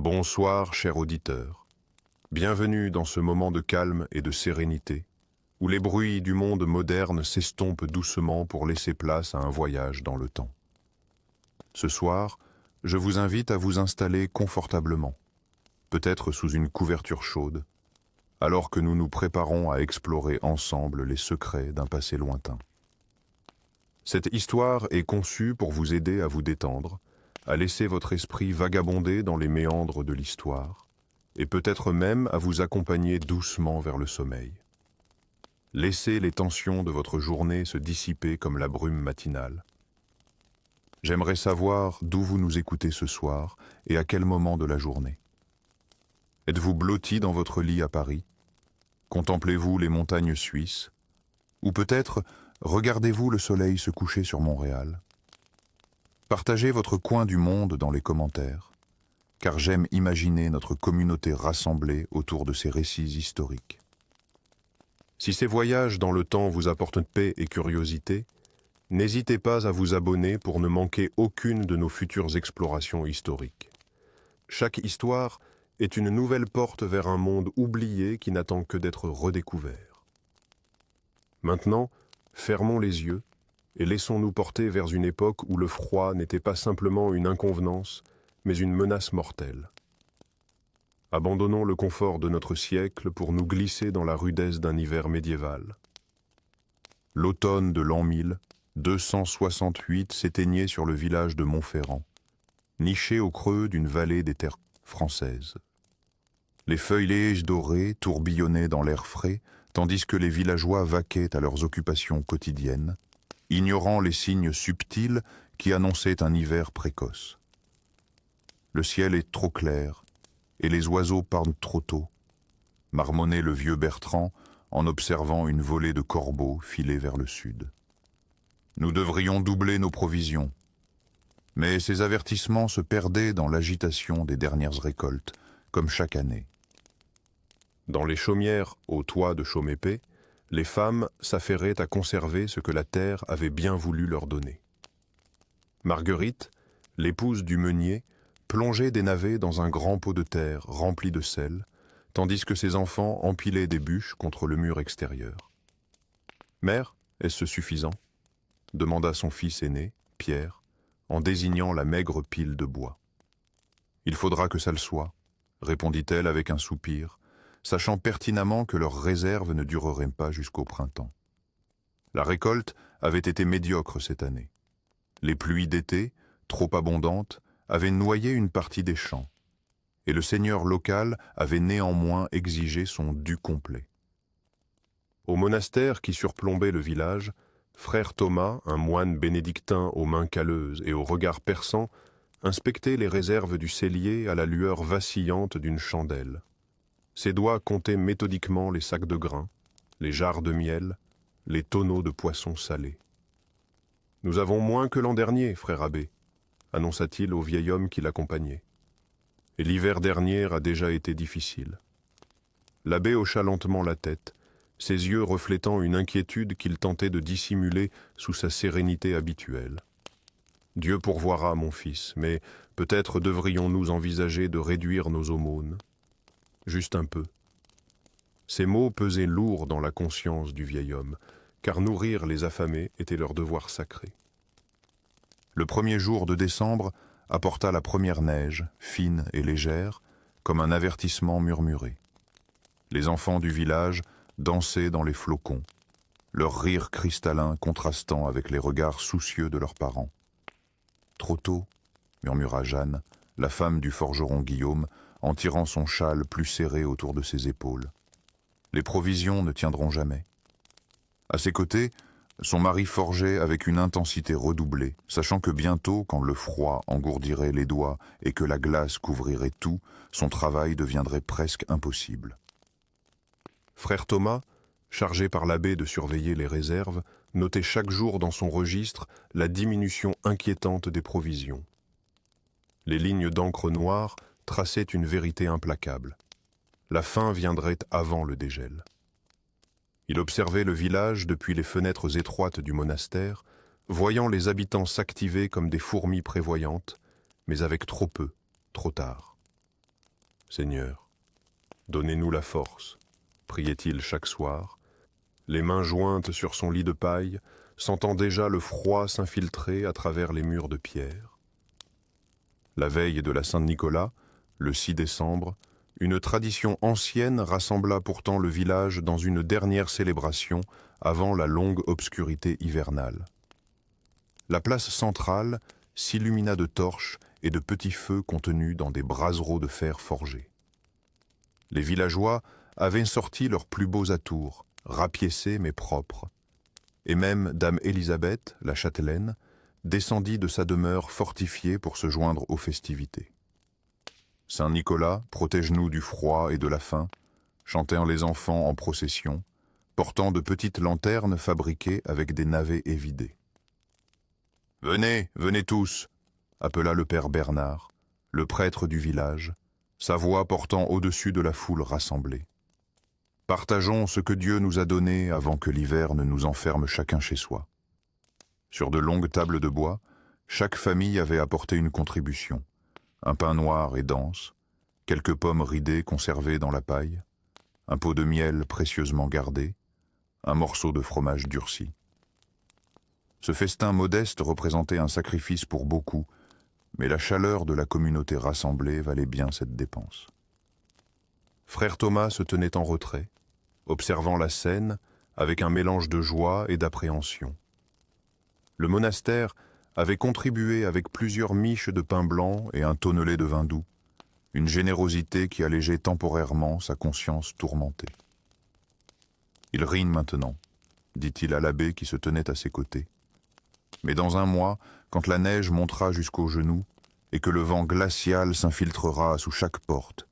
Bonsoir, cher auditeur. Bienvenue dans ce moment de calme et de sérénité, où les bruits du monde moderne s'estompent doucement pour laisser place à un voyage dans le temps. Ce soir, je vous invite à vous installer confortablement, peut-être sous une couverture chaude, alors que nous nous préparons à explorer ensemble les secrets d'un passé lointain. Cette histoire est conçue pour vous aider à vous détendre, à laisser votre esprit vagabonder dans les méandres de l'histoire, et peut-être même à vous accompagner doucement vers le sommeil. Laissez les tensions de votre journée se dissiper comme la brume matinale. J'aimerais savoir d'où vous nous écoutez ce soir et à quel moment de la journée. Êtes-vous blotti dans votre lit à Paris? Contemplez-vous les montagnes suisses? Ou peut-être regardez-vous le soleil se coucher sur Montréal? Partagez votre coin du monde dans les commentaires, car j'aime imaginer notre communauté rassemblée autour de ces récits historiques. Si ces voyages dans le temps vous apportent paix et curiosité, n'hésitez pas à vous abonner pour ne manquer aucune de nos futures explorations historiques. Chaque histoire est une nouvelle porte vers un monde oublié qui n'attend que d'être redécouvert. Maintenant, fermons les yeux et laissons-nous porter vers une époque où le froid n'était pas simplement une inconvenance, mais une menace mortelle. Abandonnons le confort de notre siècle pour nous glisser dans la rudesse d'un hiver médiéval. L'automne de l'an 1268 s'éteignait sur le village de Montferrand, niché au creux d'une vallée des terres françaises. Les feuillages dorés tourbillonnaient dans l'air frais, tandis que les villageois vaquaient à leurs occupations quotidiennes, ignorant les signes subtils qui annonçaient un hiver précoce. Le ciel est trop clair et les oiseaux parlent trop tôt, marmonnait le vieux Bertrand en observant une volée de corbeaux filer vers le sud. Nous devrions doubler nos provisions. Mais ces avertissements se perdaient dans l'agitation des dernières récoltes, comme chaque année. Dans les chaumières au toit de Chaumépé, les femmes s'affairaient à conserver ce que la terre avait bien voulu leur donner. Marguerite, l'épouse du meunier, plongeait des navets dans un grand pot de terre rempli de sel, tandis que ses enfants empilaient des bûches contre le mur extérieur. « Mère, est-ce suffisant ?» demanda son fils aîné, Pierre, en désignant la maigre pile de bois. « Il faudra que ça le soit, » répondit-elle avec un soupir, sachant pertinemment que leurs réserves ne dureraient pas jusqu'au printemps. La récolte avait été médiocre cette année. Les pluies d'été, trop abondantes, avaient noyé une partie des champs, et le seigneur local avait néanmoins exigé son dû complet. Au monastère qui surplombait le village, frère Thomas, un moine bénédictin aux mains calleuses et au regard perçant, inspectait les réserves du cellier à la lueur vacillante d'une chandelle. Ses doigts comptaient méthodiquement les sacs de grains, les jarres de miel, les tonneaux de poissons salés. « Nous avons moins que l'an dernier, frère abbé, » annonça-t-il au vieil homme qui l'accompagnait. « Et l'hiver dernier a déjà été difficile. » L'abbé hocha lentement la tête, ses yeux reflétant une inquiétude qu'il tentait de dissimuler sous sa sérénité habituelle. « Dieu pourvoira, mon fils, mais peut-être devrions-nous envisager de réduire nos aumônes. Juste un peu. » Ces mots pesaient lourd dans la conscience du vieil homme, car nourrir les affamés était leur devoir sacré. Le premier jour de décembre apporta la première neige, fine et légère, comme un avertissement murmuré. Les enfants du village dansaient dans les flocons, leur rire cristallin contrastant avec les regards soucieux de leurs parents. « Trop tôt, » murmura Jeanne, la femme du forgeron Guillaume, en tirant son châle plus serré autour de ses épaules. Les provisions ne tiendront jamais. À ses côtés, son mari forgeait avec une intensité redoublée, sachant que bientôt, quand le froid engourdirait les doigts et que la glace couvrirait tout, son travail deviendrait presque impossible. Frère Thomas, chargé par l'abbé de surveiller les réserves, notait chaque jour dans son registre la diminution inquiétante des provisions. Les lignes d'encre noire traçaient une vérité implacable. La faim viendrait avant le dégel. Il observait le village depuis les fenêtres étroites du monastère, voyant les habitants s'activer comme des fourmis prévoyantes, mais avec trop peu, trop tard. Seigneur, donnez-nous la force, priait-il chaque soir, les mains jointes sur son lit de paille, sentant déjà le froid s'infiltrer à travers les murs de pierre. La veille de la Saint-Nicolas, le 6 décembre, une tradition ancienne rassembla pourtant le village dans une dernière célébration avant la longue obscurité hivernale. La place centrale s'illumina de torches et de petits feux contenus dans des brassereaux de fer forgés. Les villageois avaient sorti leurs plus beaux atours, rapiécés mais propres, et même dame Élisabeth, la châtelaine, descendit de sa demeure fortifiée pour se joindre aux festivités. Saint Nicolas, protège-nous du froid et de la faim, chantèrent les enfants en procession, portant de petites lanternes fabriquées avec des navets évidés. « Venez, venez tous !» appela le père Bernard, le prêtre du village, sa voix portant au-dessus de la foule rassemblée. « Partageons ce que Dieu nous a donné avant que l'hiver ne nous enferme chacun chez soi. » Sur de longues tables de bois, chaque famille avait apporté une contribution. Un pain noir et dense, quelques pommes ridées conservées dans la paille, un pot de miel précieusement gardé, un morceau de fromage durci. Ce festin modeste représentait un sacrifice pour beaucoup, mais la chaleur de la communauté rassemblée valait bien cette dépense. Frère Thomas se tenait en retrait, observant la scène avec un mélange de joie et d'appréhension. Le monastère avait contribué avec plusieurs miches de pain blanc et un tonnelet de vin doux, une générosité qui allégeait temporairement sa conscience tourmentée. « Il rine maintenant », dit-il à l'abbé qui se tenait à ses côtés. « Mais dans un mois, quand la neige montera jusqu'aux genoux et que le vent glacial s'infiltrera sous chaque porte,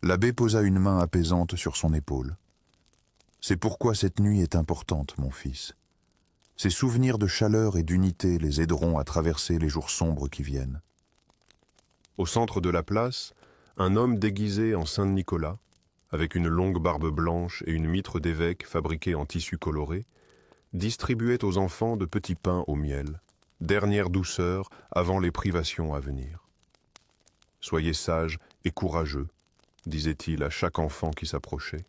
l'abbé posa une main apaisante sur son épaule. « C'est pourquoi cette nuit est importante, mon fils. Ces souvenirs de chaleur et d'unité les aideront à traverser les jours sombres qui viennent. » Au centre de la place, un homme déguisé en Saint Nicolas, avec une longue barbe blanche et une mitre d'évêque fabriquée en tissu coloré, distribuait aux enfants de petits pains au miel, dernière douceur avant les privations à venir. « Soyez sages et courageux, disait-il à chaque enfant qui s'approchait,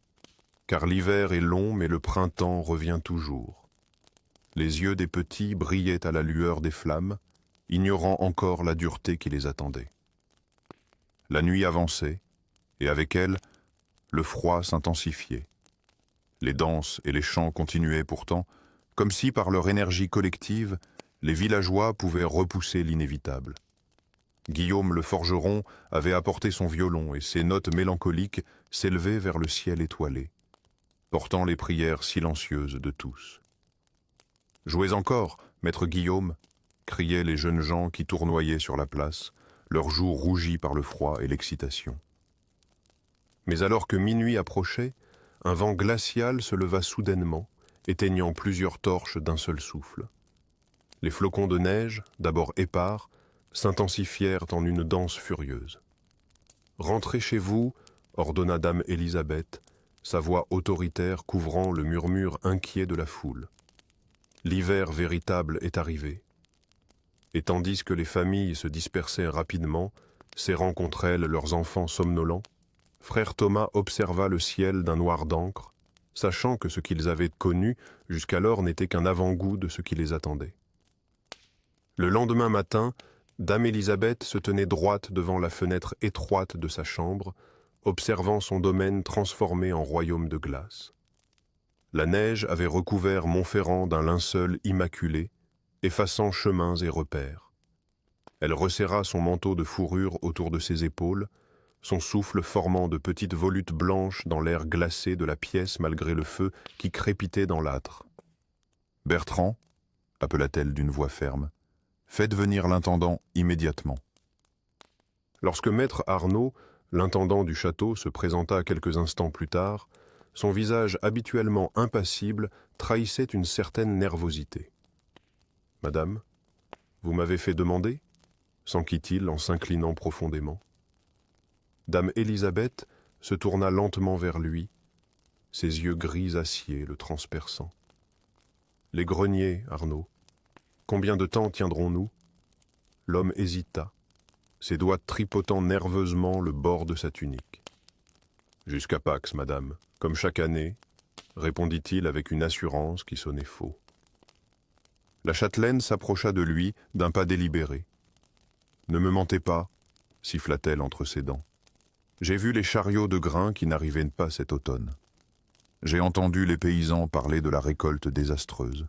car l'hiver est long mais le printemps revient toujours. » Les yeux des petits brillaient à la lueur des flammes, ignorant encore la dureté qui les attendait. La nuit avançait, et avec elle, le froid s'intensifiait. Les danses et les chants continuaient pourtant, comme si par leur énergie collective, les villageois pouvaient repousser l'inévitable. Guillaume le forgeron avait apporté son violon et ses notes mélancoliques s'élevaient vers le ciel étoilé, portant les prières silencieuses de tous. « Jouez encore, maître Guillaume !» criaient les jeunes gens qui tournoyaient sur la place, leurs joues rougies par le froid et l'excitation. Mais alors que minuit approchait, un vent glacial se leva soudainement, éteignant plusieurs torches d'un seul souffle. Les flocons de neige, d'abord épars, s'intensifièrent en une danse furieuse. « Rentrez chez vous !» ordonna dame Élisabeth, sa voix autoritaire couvrant le murmure inquiet de la foule. L'hiver véritable est arrivé. Et tandis que les familles se dispersaient rapidement, serrant contre elles leurs enfants somnolents, frère Thomas observa le ciel d'un noir d'encre, sachant que ce qu'ils avaient connu jusqu'alors n'était qu'un avant-goût de ce qui les attendait. Le lendemain matin, dame Élisabeth se tenait droite devant la fenêtre étroite de sa chambre, observant son domaine transformé en royaume de glace. La neige avait recouvert Montferrand d'un linceul immaculé, effaçant chemins et repères. Elle resserra son manteau de fourrure autour de ses épaules, son souffle formant de petites volutes blanches dans l'air glacé de la pièce malgré le feu qui crépitait dans l'âtre. « Bertrand » appela-t-elle d'une voix ferme, « faites venir l'intendant immédiatement. » Lorsque maître Arnaud, l'intendant du château, se présenta quelques instants plus tard, son visage habituellement impassible trahissait une certaine nervosité. « Madame, vous m'avez fait demander ?» s'enquit-il en s'inclinant profondément. Dame Élisabeth se tourna lentement vers lui, ses yeux gris acier le transperçant. « Les greniers, Arnaud. Combien de temps tiendrons-nous » L'homme hésita, ses doigts tripotant nerveusement le bord de sa tunique. « Jusqu'à Pax, madame, comme chaque année, » répondit-il avec une assurance qui sonnait faux. La châtelaine s'approcha de lui d'un pas délibéré. « Ne me mentez pas, » siffla-t-elle entre ses dents. « J'ai vu les chariots de grains qui n'arrivaient pas cet automne. J'ai entendu les paysans parler de la récolte désastreuse. »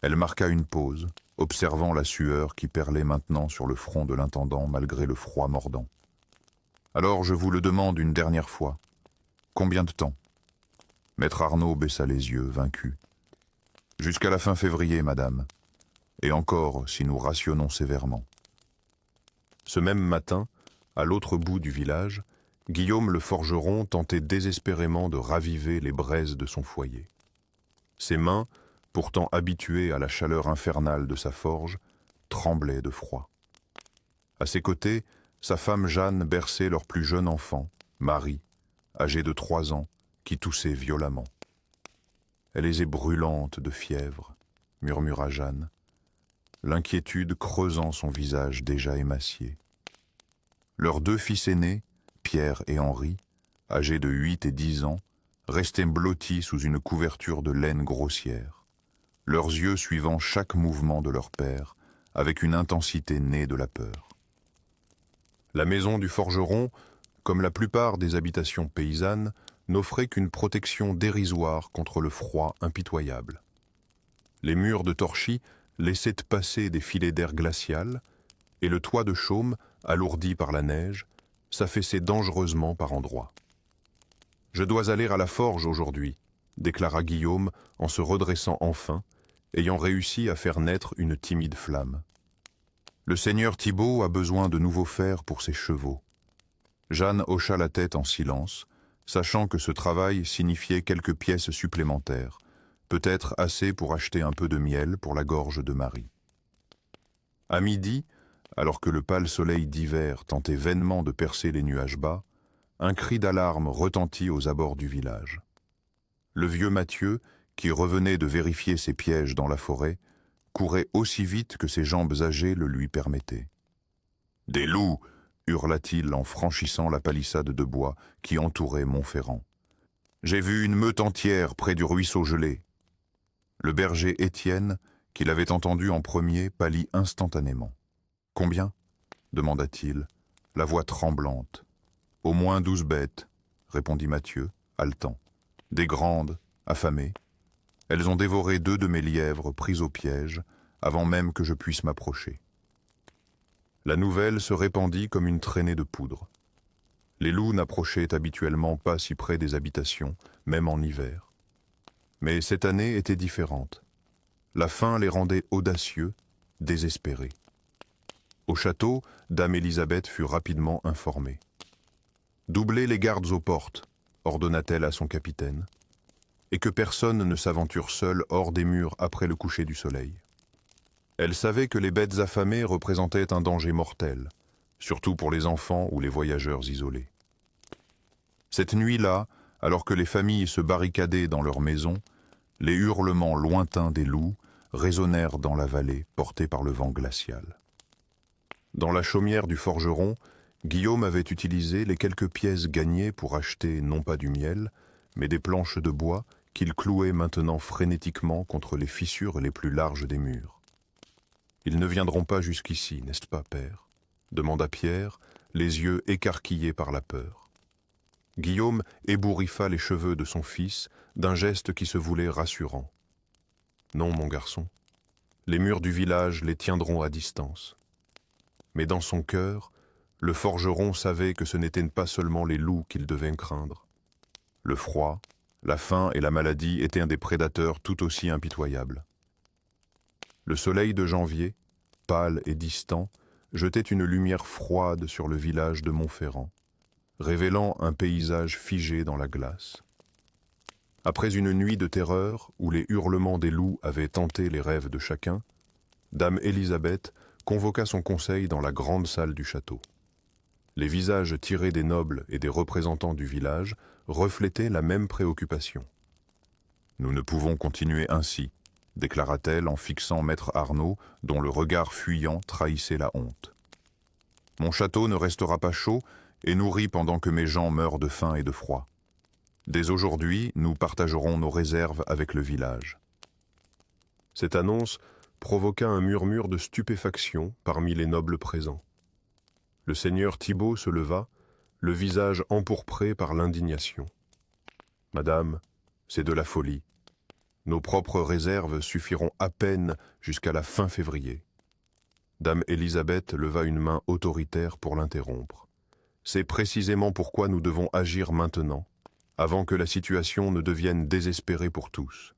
Elle marqua une pause, observant la sueur qui perlait maintenant sur le front de l'intendant malgré le froid mordant. « Alors je vous le demande une dernière fois. Combien de temps ?» Maître Arnaud baissa les yeux, vaincu. « Jusqu'à la fin février, madame. Et encore, si nous rationnons sévèrement. » Ce même matin, à l'autre bout du village, Guillaume le forgeron tentait désespérément de raviver les braises de son foyer. Ses mains, pourtant habituées à la chaleur infernale de sa forge, tremblaient de froid. À ses côtés, sa femme Jeanne berçait leur plus jeune enfant, Marie, âgée de 3 ans, qui toussait violemment. « Elle est brûlante de fièvre, » murmura Jeanne, l'inquiétude creusant son visage déjà émacié. Leurs 2 fils aînés, Pierre et Henri, âgés de 8 et 10 ans, restaient blottis sous une couverture de laine grossière, leurs yeux suivant chaque mouvement de leur père, avec une intensité née de la peur. La maison du forgeron, comme la plupart des habitations paysannes, n'offrait qu'une protection dérisoire contre le froid impitoyable. Les murs de torchis laissaient passer des filets d'air glacial, et le toit de chaume, alourdi par la neige, s'affaissait dangereusement par endroits. « Je dois aller à la forge aujourd'hui », déclara Guillaume en se redressant enfin, ayant réussi à faire naître une timide flamme. « Le seigneur Thibaut a besoin de nouveaux fers pour ses chevaux. » Jeanne hocha la tête en silence, sachant que ce travail signifiait quelques pièces supplémentaires, peut-être assez pour acheter un peu de miel pour la gorge de Marie. À midi, alors que le pâle soleil d'hiver tentait vainement de percer les nuages bas, un cri d'alarme retentit aux abords du village. Le vieux Mathieu, qui revenait de vérifier ses pièges dans la forêt, courait aussi vite que ses jambes âgées le lui permettaient. « Des loups !» hurla-t-il en franchissant la palissade de bois qui entourait Montferrand. « J'ai vu une meute entière près du ruisseau gelé. » Le berger Étienne, qui l'avait entendu en premier, pâlit instantanément. « Combien ?» demanda-t-il, la voix tremblante. « Au moins 12 bêtes, » répondit Mathieu, haletant. « Des grandes, affamées. Elles ont dévoré 2 de mes lièvres pris au piège, avant même que je puisse m'approcher. » La nouvelle se répandit comme une traînée de poudre. Les loups n'approchaient habituellement pas si près des habitations, même en hiver. Mais cette année était différente. La faim les rendait audacieux, désespérés. Au château, dame Élisabeth fut rapidement informée. « Doublez les gardes aux portes, » ordonna-t-elle à son capitaine, « et que personne ne s'aventure seul hors des murs après le coucher du soleil. » Elle savait que les bêtes affamées représentaient un danger mortel, surtout pour les enfants ou les voyageurs isolés. Cette nuit-là, alors que les familles se barricadaient dans leurs maisons, les hurlements lointains des loups résonnèrent dans la vallée, portés par le vent glacial. Dans la chaumière du forgeron, Guillaume avait utilisé les quelques pièces gagnées pour acheter non pas du miel, mais des planches de bois qu'il clouait maintenant frénétiquement contre les fissures les plus larges des murs. « Ils ne viendront pas jusqu'ici, n'est-ce pas, père ?» demanda Pierre, les yeux écarquillés par la peur. Guillaume ébouriffa les cheveux de son fils d'un geste qui se voulait rassurant. « Non, mon garçon, les murs du village les tiendront à distance. » Mais dans son cœur, le forgeron savait que ce n'étaient pas seulement les loups qu'il devait craindre. Le froid, la faim et la maladie étaient des prédateurs tout aussi impitoyables. Le soleil de janvier, pâle et distant, jetait une lumière froide sur le village de Montferrand, révélant un paysage figé dans la glace. Après une nuit de terreur où les hurlements des loups avaient tenté les rêves de chacun, dame Élisabeth convoqua son conseil dans la grande salle du château. Les visages tirés des nobles et des représentants du village reflétaient la même préoccupation. « Nous ne pouvons continuer ainsi, » déclara-t-elle en fixant maître Arnaud, dont le regard fuyant trahissait la honte. Mon château ne restera pas chaud et nourri pendant que mes gens meurent de faim et de froid. Dès aujourd'hui, nous partagerons nos réserves avec le village. » Cette annonce provoqua un murmure de stupéfaction parmi les nobles présents. Le seigneur Thibaut se leva, le visage empourpré par l'indignation. « Madame, c'est de la folie. Nos propres réserves suffiront à peine jusqu'à la fin février. » Dame Élisabeth leva une main autoritaire pour l'interrompre. « C'est précisément pourquoi nous devons agir maintenant, avant que la situation ne devienne désespérée pour tous.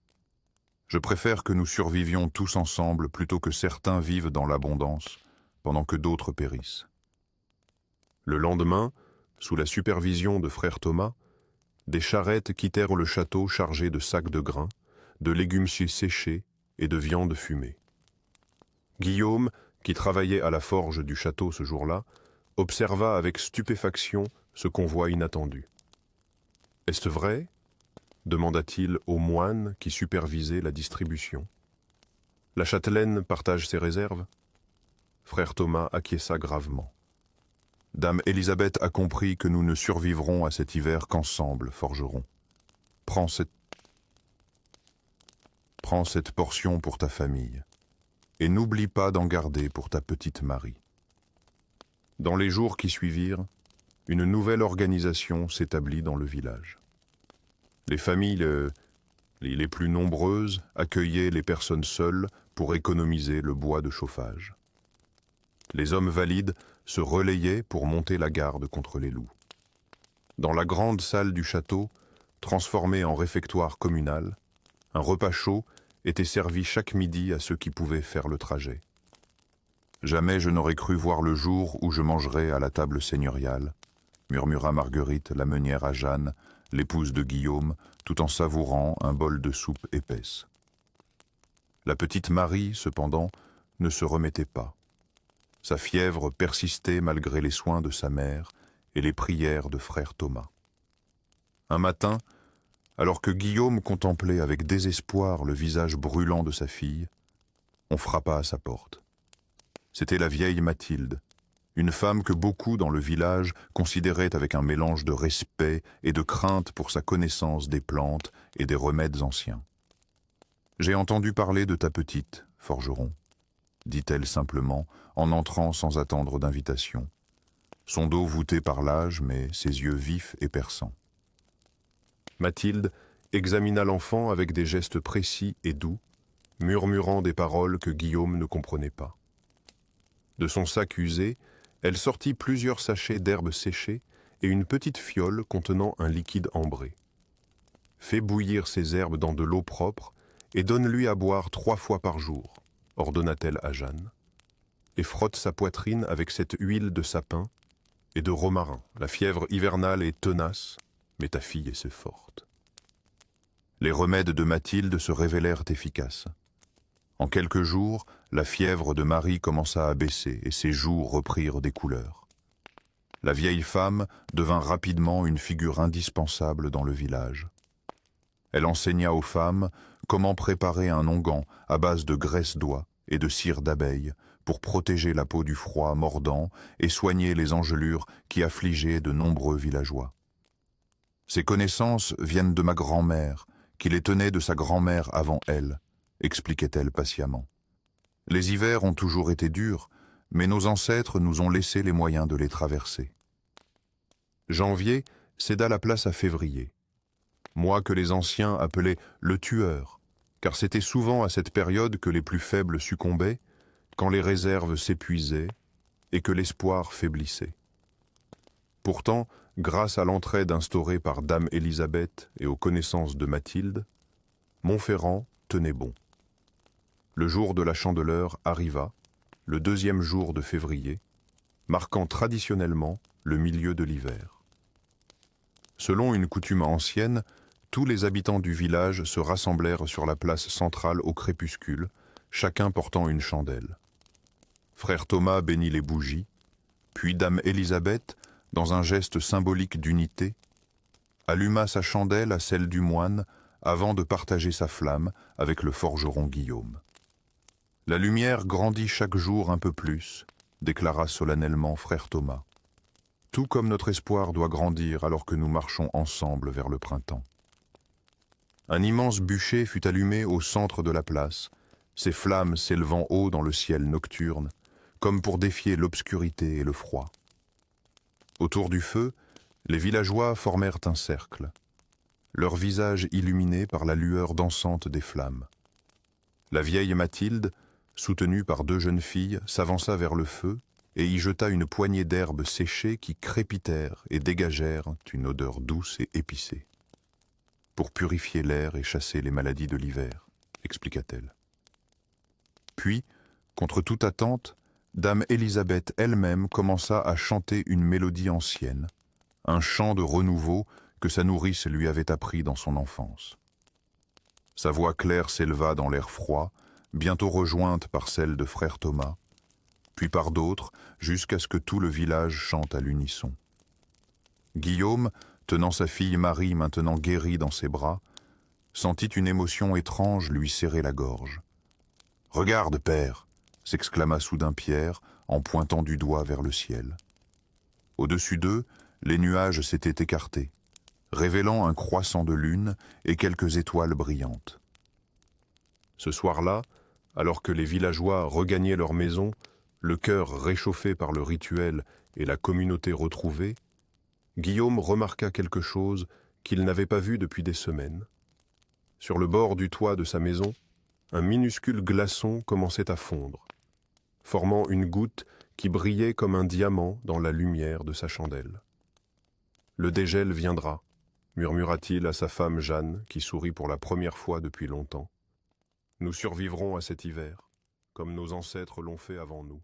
Je préfère que nous survivions tous ensemble plutôt que certains vivent dans l'abondance, pendant que d'autres périssent. » Le lendemain, sous la supervision de frère Thomas, des charrettes quittèrent le château chargées de sacs de grains, de légumes séchés et de viande fumée. Guillaume, qui travaillait à la forge du château ce jour-là, observa avec stupéfaction ce convoi inattendu. « Est-ce vrai ?» demanda-t-il au moine qui supervisait la distribution. « La châtelaine partage ses réserves ?» Frère Thomas acquiesça gravement. « Dame Élisabeth a compris que nous ne survivrons à cet hiver qu'ensemble, forgeron. Prends cette portion pour ta famille, et n'oublie pas d'en garder pour ta petite Marie. » Dans les jours qui suivirent, une nouvelle organisation s'établit dans le village. Les familles les plus nombreuses accueillaient les personnes seules pour économiser le bois de chauffage. Les hommes valides se relayaient pour monter la garde contre les loups. Dans la grande salle du château, transformée en réfectoire communal, un repas chaud était servi chaque midi à ceux qui pouvaient faire le trajet. Jamais je n'aurais cru voir le jour où je mangerais à la table seigneuriale, murmura Marguerite, la meunière à Jeanne, l'épouse de Guillaume, tout en savourant un bol de soupe épaisse. La petite Marie, cependant, ne se remettait pas. Sa fièvre persistait malgré les soins de sa mère et les prières de frère Thomas. Un matin, alors que Guillaume contemplait avec désespoir le visage brûlant de sa fille, on frappa à sa porte. C'était la vieille Mathilde, une femme que beaucoup dans le village considéraient avec un mélange de respect et de crainte pour sa connaissance des plantes et des remèdes anciens. « J'ai entendu parler de ta petite, forgeron, » dit-elle simplement, en entrant sans attendre d'invitation. Son dos voûté par l'âge, mais ses yeux vifs et perçants. Mathilde examina l'enfant avec des gestes précis et doux, murmurant des paroles que Guillaume ne comprenait pas. De son sac usé, elle sortit plusieurs sachets d'herbes séchées et une petite fiole contenant un liquide ambré. « Fais bouillir ces herbes dans de l'eau propre et donne-lui à boire 3 fois par jour, » ordonna-t-elle à Jeanne, « et frotte sa poitrine avec cette huile de sapin et de romarin. La fièvre hivernale est tenace, mais ta fille est forte. » Les remèdes de Mathilde se révélèrent efficaces. En quelques jours, la fièvre de Marie commença à baisser et ses joues reprirent des couleurs. La vieille femme devint rapidement une figure indispensable dans le village. Elle enseigna aux femmes comment préparer un onguent à base de graisse d'oie et de cire d'abeille pour protéger la peau du froid mordant et soigner les engelures qui affligeaient de nombreux villageois. Ces connaissances viennent de ma grand-mère, qui les tenait de sa grand-mère avant elle, expliquait-elle patiemment. Les hivers ont toujours été durs, mais nos ancêtres nous ont laissé les moyens de les traverser. Janvier céda la place à février, mois que les anciens appelaient le tueur, car c'était souvent à cette période que les plus faibles succombaient, quand les réserves s'épuisaient et que l'espoir faiblissait. Pourtant, grâce à l'entraide instaurée par Dame Élisabeth et aux connaissances de Mathilde, Montferrand tenait bon. Le jour de la Chandeleur arriva, le 2e jour de février, marquant traditionnellement le milieu de l'hiver. Selon une coutume ancienne, tous les habitants du village se rassemblèrent sur la place centrale au crépuscule, chacun portant une chandelle. Frère Thomas bénit les bougies, puis Dame Élisabeth, dans un geste symbolique d'unité, alluma sa chandelle à celle du moine avant de partager sa flamme avec le forgeron Guillaume. La lumière grandit chaque jour un peu plus, déclara solennellement frère Thomas. Tout comme notre espoir doit grandir alors que nous marchons ensemble vers le printemps. Un immense bûcher fut allumé au centre de la place, ses flammes s'élevant haut dans le ciel nocturne, comme pour défier l'obscurité et le froid. Autour du feu, les villageois formèrent un cercle, leurs visages illuminés par la lueur dansante des flammes. La vieille Mathilde, soutenue par 2 jeunes filles, s'avança vers le feu et y jeta une poignée d'herbes séchées qui crépitèrent et dégagèrent une odeur douce et épicée. Pour purifier l'air et chasser les maladies de l'hiver, expliqua-t-elle. Puis, contre toute attente, Dame Élisabeth elle-même commença à chanter une mélodie ancienne, un chant de renouveau que sa nourrice lui avait appris dans son enfance. Sa voix claire s'éleva dans l'air froid, bientôt rejointe par celle de frère Thomas, puis par d'autres, jusqu'à ce que tout le village chante à l'unisson. Guillaume, tenant sa fille Marie maintenant guérie dans ses bras, sentit une émotion étrange lui serrer la gorge. « Regarde, père !» s'exclama soudain Pierre en pointant du doigt vers le ciel. Au-dessus d'eux, les nuages s'étaient écartés, révélant un croissant de lune et quelques étoiles brillantes. Ce soir-là, alors que les villageois regagnaient leur maison, le cœur réchauffé par le rituel et la communauté retrouvée, Guillaume remarqua quelque chose qu'il n'avait pas vu depuis des semaines. Sur le bord du toit de sa maison, un minuscule glaçon commençait à fondre, formant une goutte qui brillait comme un diamant dans la lumière de sa chandelle. « Le dégel viendra », murmura-t-il à sa femme Jeanne, qui sourit pour la première fois depuis longtemps. « Nous survivrons à cet hiver, comme nos ancêtres l'ont fait avant nous. »